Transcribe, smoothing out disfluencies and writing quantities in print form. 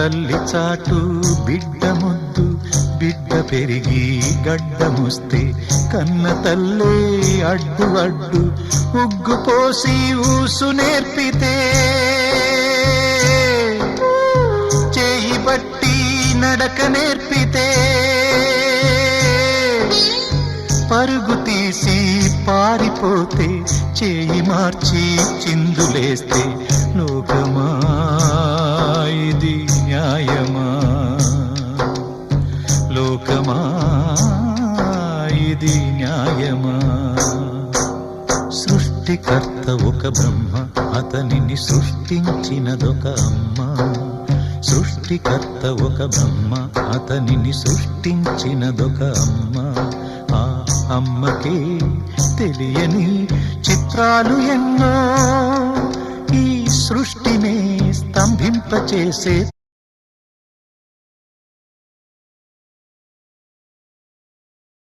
తల్లి చాటు బిడ్డ ముద్దు, బిడ్డ పెరిగి గడ్డముస్తే కన్న తల్లే అడ్డు అడ్డు ఉగ్గు పోసి ఊసు నేర్పితే, చేయి బట్టి నడక నేర్పితే, పరుగు తీసి పారిపోతే, చేయి మార్చి చిందులేస్తే, లోకమా ఇది న్యాయమా, లోకమా ఇది న్యాయమా. సృష్టికర్త ఒక బ్రహ్మ, అతనిని సృష్టించినదొక అమ్మ. సృష్టికర్త ఒక బ్రహ్మ, అతనిని సృష్టించినదొక అమ్మ. ఆ అమ్మకే తెలియని చిత్రాలు ఎన్నో ఈ సృష్టినే స్తంభింపచేసే